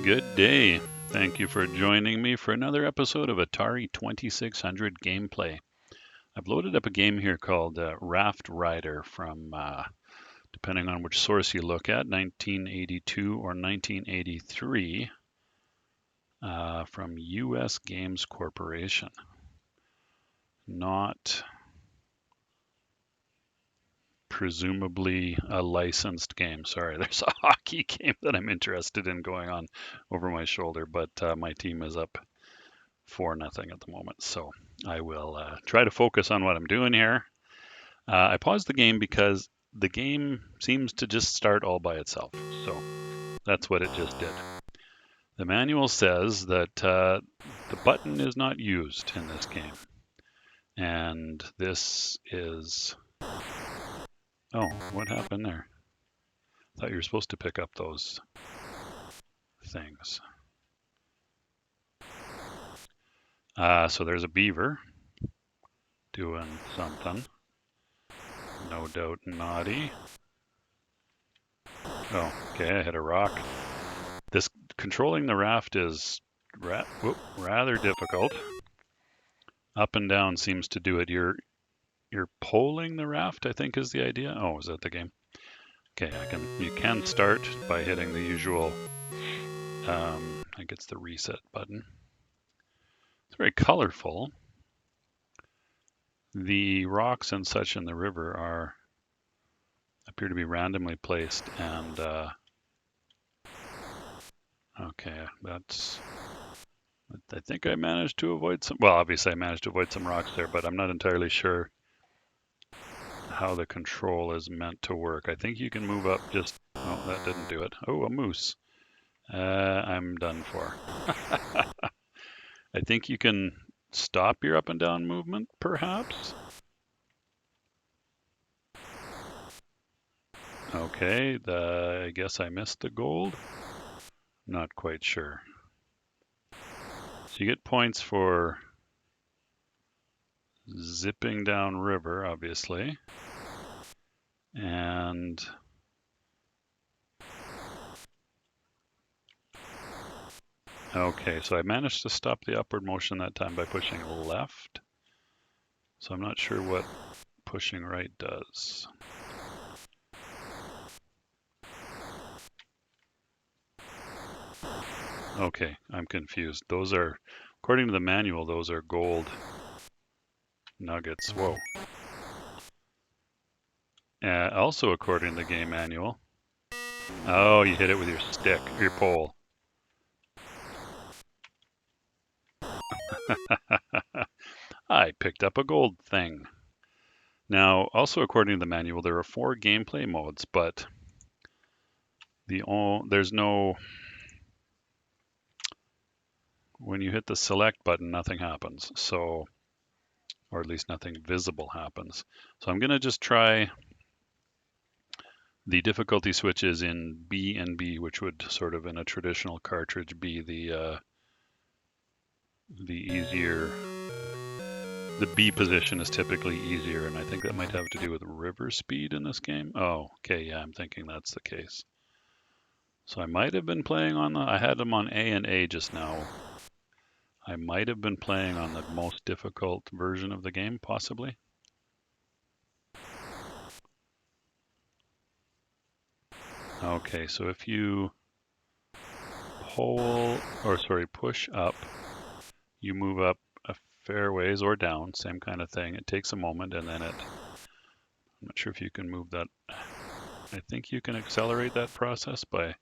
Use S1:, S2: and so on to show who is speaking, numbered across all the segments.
S1: Good day. Thank you for joining me for another episode of Atari 2600 gameplay. I've loaded up a game here called Raft Rider from, depending on which source you look at, 1982 or 1983 from US Games Corporation. Not presumably a licensed game. Sorry, there's a hockey game that I'm interested in going on over my shoulder, but my team is up 4-0 at the moment. So I will try to focus on what I'm doing here. I paused the game because the game seems to just start all by itself. So that's what it just did. The manual says that the button is not used in this game. And this is... Oh, what happened there? I thought you were supposed to pick up those things. So there's a beaver doing something. No doubt naughty. Oh, okay, I hit a rock. This controlling the raft is rather difficult. Up and down seems to do it. You're polling the raft, I think is the idea. Oh, is that the game? Okay, you can start by hitting the usual, I think it's the reset button. It's very colorful. The rocks and such in the river appear to be randomly placed, and okay, I think I managed to avoid some. Well, obviously I managed to avoid some rocks there, but I'm not entirely sure how the control is meant to work. I think you can move up just. Oh, that didn't do it. Oh, a moose. I'm done for. I think you can stop your up and down movement, perhaps. Okay, I guess I missed the gold. Not quite sure. So you get points for zipping down river, obviously. And okay, so I managed to stop the upward motion that time by pushing left. So I'm not sure what pushing right does. Okay, I'm confused. Those are, according to the manual, those are gold nuggets. Whoa. Also, according to the game manual, oh, you hit it with your stick, your pole. I picked up a gold thing. Now, also according to the manual, there are 4 gameplay modes, but there's no, when you hit the select button, nothing happens. So, or at least nothing visible happens. So I'm going to just try the difficulty switches in B and B, which would sort of in a traditional cartridge be the easier. The B position is typically easier, and I think that might have to do with river speed in this game. Oh, okay, yeah, I'm thinking that's the case. So I might have been playing on I had them on A and A just now. I might have been playing on the most difficult version of the game, possibly. Okay, so if you push up, you move up a fair ways or down, same kind of thing. It takes a moment and then I'm not sure if you can move that. I think you can accelerate that process by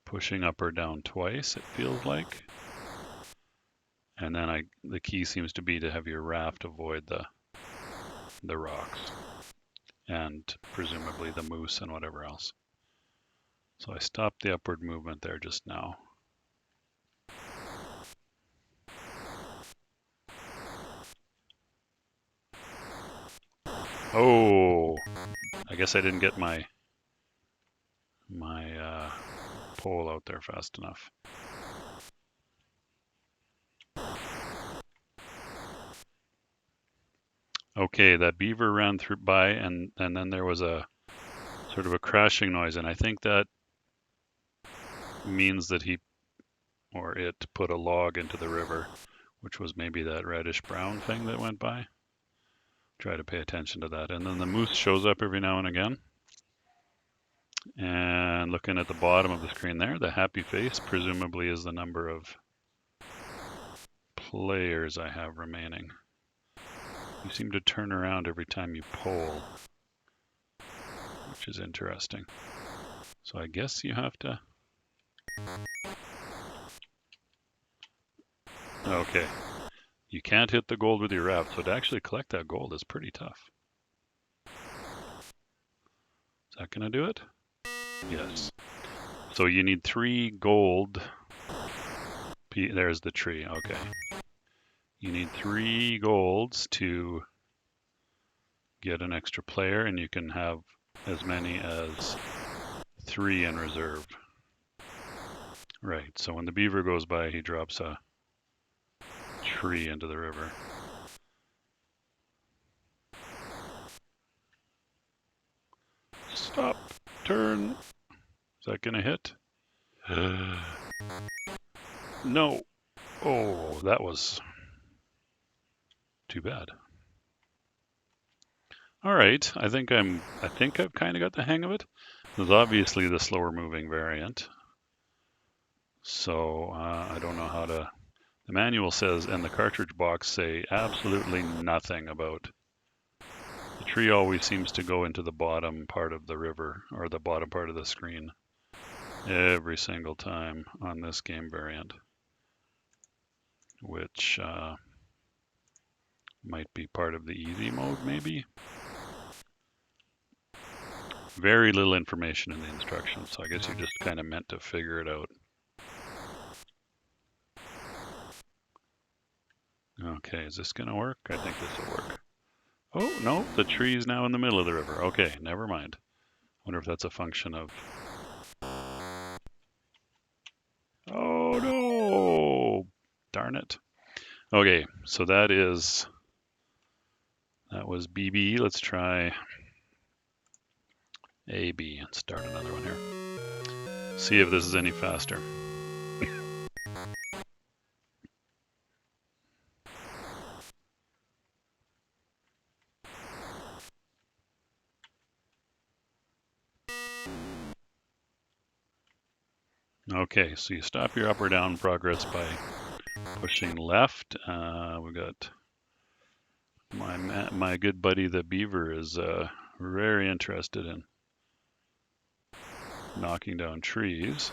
S1: pushing up or down twice, it feels like. And then the key seems to be to have your raft avoid the rocks and presumably the moose and whatever else. So I stopped the upward movement there just now. Oh, I guess I didn't get my pole out there fast enough. Okay, that beaver ran by and then there was a sort of a crashing noise, and I think that means that he or it put a log into the river, which was maybe that reddish brown thing that went by. Try to pay attention to that. And then the moose shows up every now and again. And looking at the bottom of the screen there, the happy face presumably is the number of players I have remaining. You seem to turn around every time you poll, which is interesting. So I guess you have to... Okay. You can't hit the gold with your raft, so to actually collect that gold is pretty tough. Is that going to do it? Yes. So you need 3 gold. There's the tree. Okay. You need 3 golds to get an extra player, and you can have as many as 3 in reserve. Right. So when the beaver goes by, he drops a tree into the river. Stop. Turn. Is that going to hit? No. Oh, that was too bad. All right, I think I've kind of got the hang of it. There's obviously the slower moving variant. So I don't know how to... The manual says, and the cartridge box say absolutely nothing about... The tree always seems to go into the bottom part of the river, or the bottom part of the screen, every single time on this game variant, which might be part of the easy mode, maybe? Very little information in the instructions, so I guess you're just kind of meant to figure it out. Okay, is this going to work? I think this will work. Oh, no, the tree's now in the middle of the river. Okay, never mind. Wonder if that's a function of... Oh, no! Darn it. Okay, so that was BB. Let's try AB and start another one here. See if this is any faster. Okay, so you stop your up or down progress by pushing left. We got my good buddy the beaver is very interested in knocking down trees.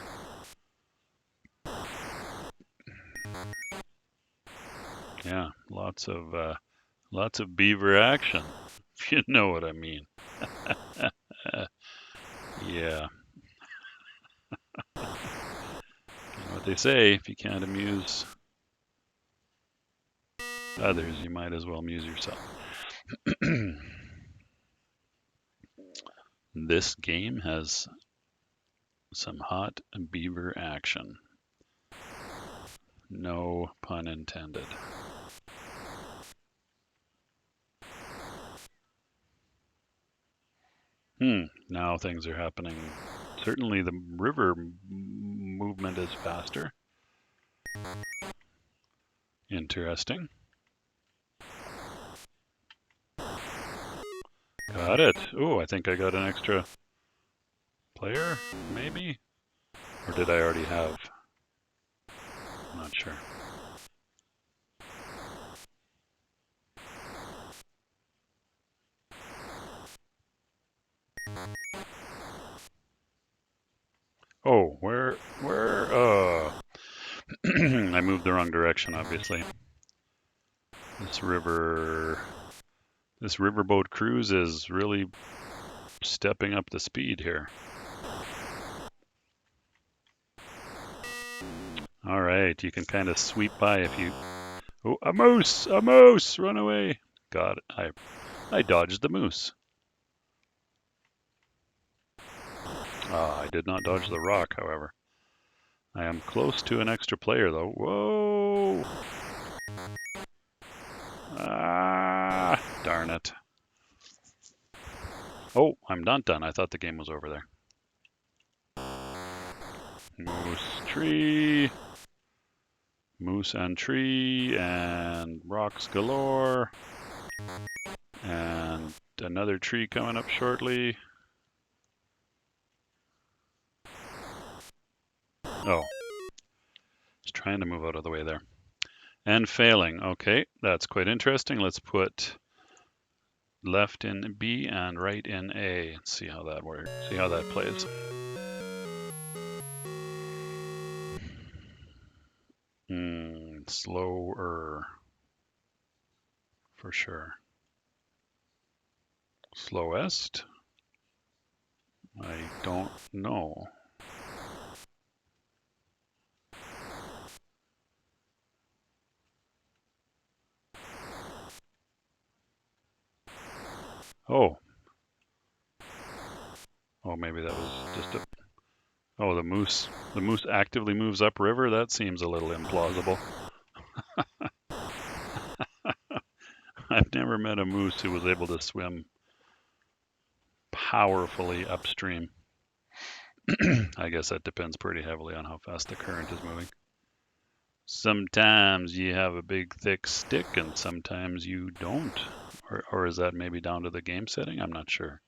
S1: Yeah, lots of beaver action, if you know what I mean. Yeah. You know what they say, if you can't amuse others, you might as well amuse yourself. This game has some hot beaver action. No pun intended. Now things are happening. Certainly the river movement is faster. Interesting. Got it. Oh, I think I got an extra player, maybe? Or did I already have? I'm not sure. Oh, where, I moved the wrong direction, obviously. This riverboat cruise is really stepping up the speed here. All right, you can kind of sweep by if you... Oh, a moose! A moose! Run away! God, I dodged the moose. I did not dodge the rock, however. I am close to an extra player, though. Whoa! Ah, darn it. Oh, I'm not done. I thought the game was over there. Moose tree. Moose and tree and rocks galore. And another tree coming up shortly. Oh, just trying to move out of the way there. And failing. Okay, that's quite interesting. Let's put left in B and right in A. Let's see how that works. See how that plays. Slower for sure. Slowest? I don't know. Oh. Oh, maybe that was just a... Oh, the moose actively moves upriver? That seems a little implausible. I've never met a moose who was able to swim powerfully upstream. I guess that depends pretty heavily on how fast the current is moving. Sometimes you have a big thick stick and sometimes you don't. Or is that maybe down to the game setting? I'm not sure.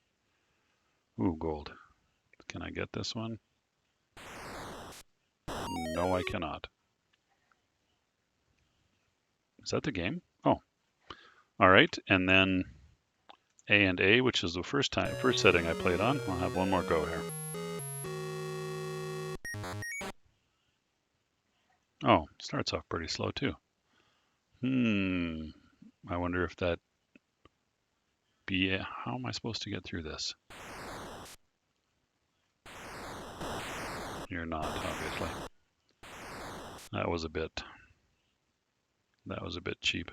S1: Ooh, gold. Can I get this one? No, I cannot. Is that the game? Oh, all right. And then A and A, which is the first setting I played on. I'll have one more go here. Oh, starts off pretty slow too. I wonder if that B. How am I supposed to get through this? You're not, obviously. That was a bit cheap.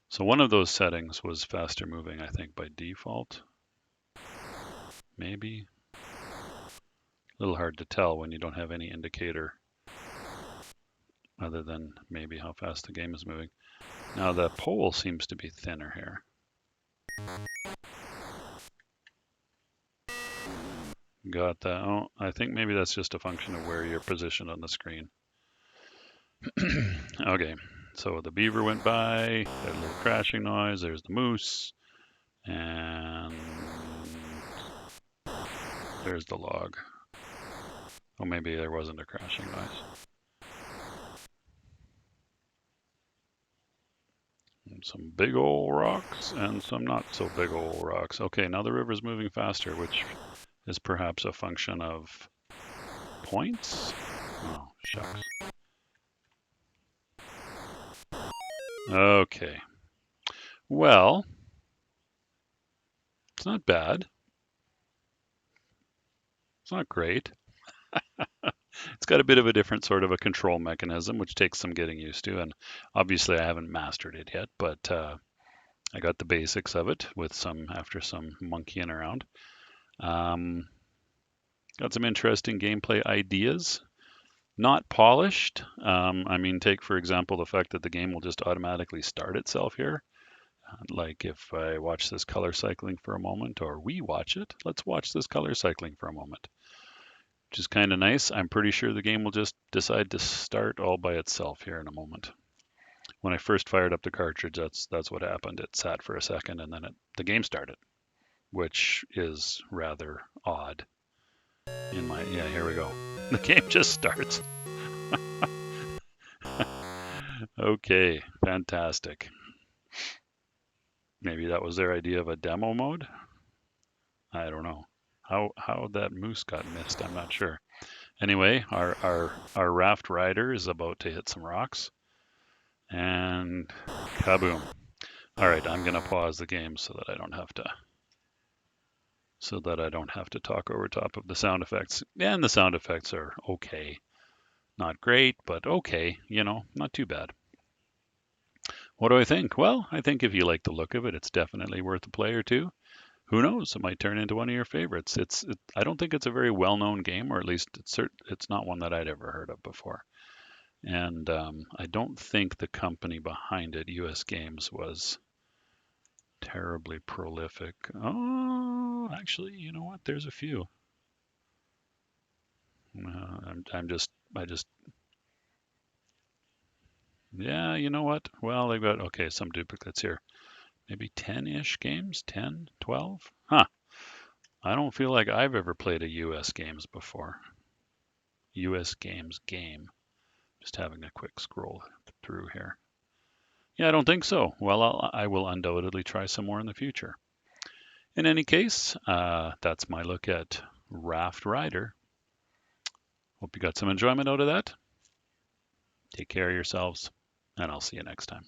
S1: So one of those settings was faster moving, I think, by default. Maybe. A little hard to tell when you don't have any indicator other than maybe how fast the game is moving. Now the pole seems to be thinner here. Got that. Oh, I think maybe that's just a function of where you're positioned on the screen. Okay, so the beaver went by, got a little crashing noise, there's the moose, and there's the log. Oh, maybe there wasn't a crashing noise. And some big old rocks and some not so big old rocks. Okay, now the river's moving faster, which is perhaps a function of points? Oh, shucks. Okay. Well, it's not bad. It's not great. It's got a bit of a different sort of a control mechanism, which takes some getting used to. And obviously, I haven't mastered it yet, but I got the basics of it after some monkeying around. Got some interesting gameplay ideas. Not polished. I mean, take for example the fact that the game will just automatically start itself here. Like if I watch this color cycling for a moment, or we watch it, let's watch this color cycling for a moment, which is kind of nice. I'm pretty sure the game will just decide to start all by itself here in a moment. When I first fired up the cartridge, that's what happened. It sat for a second and then the game started, which is rather odd. Yeah, here we go. The game just starts. Okay, fantastic. Maybe that was their idea of a demo mode. I don't know. How that moose got missed, I'm not sure. Anyway, our Raft Rider is about to hit some rocks. And kaboom. All right, I'm gonna pause the game so that I don't have to talk over top of the sound effects. And the sound effects are okay. Not great, but okay, not too bad. What do I think? Well, I think if you like the look of it, it's definitely worth a play or two. Who knows? It might turn into one of your favorites. I don't think it's a very well-known game, or at least it's not one that I'd ever heard of before. And I don't think the company behind it, US Games, was terribly prolific. Oh, actually, you know what? There's a few. I just Yeah, you know what? Well, they've got, okay, some duplicates here. Maybe 10-ish games? 10, 12? Huh. I don't feel like I've ever played a US games before. US games game. Just having a quick scroll through here. Yeah, I don't think so. Well, I will undoubtedly try some more in the future. In any case, that's my look at Raft Rider. Hope you got some enjoyment out of that. Take care of yourselves, and I'll see you next time.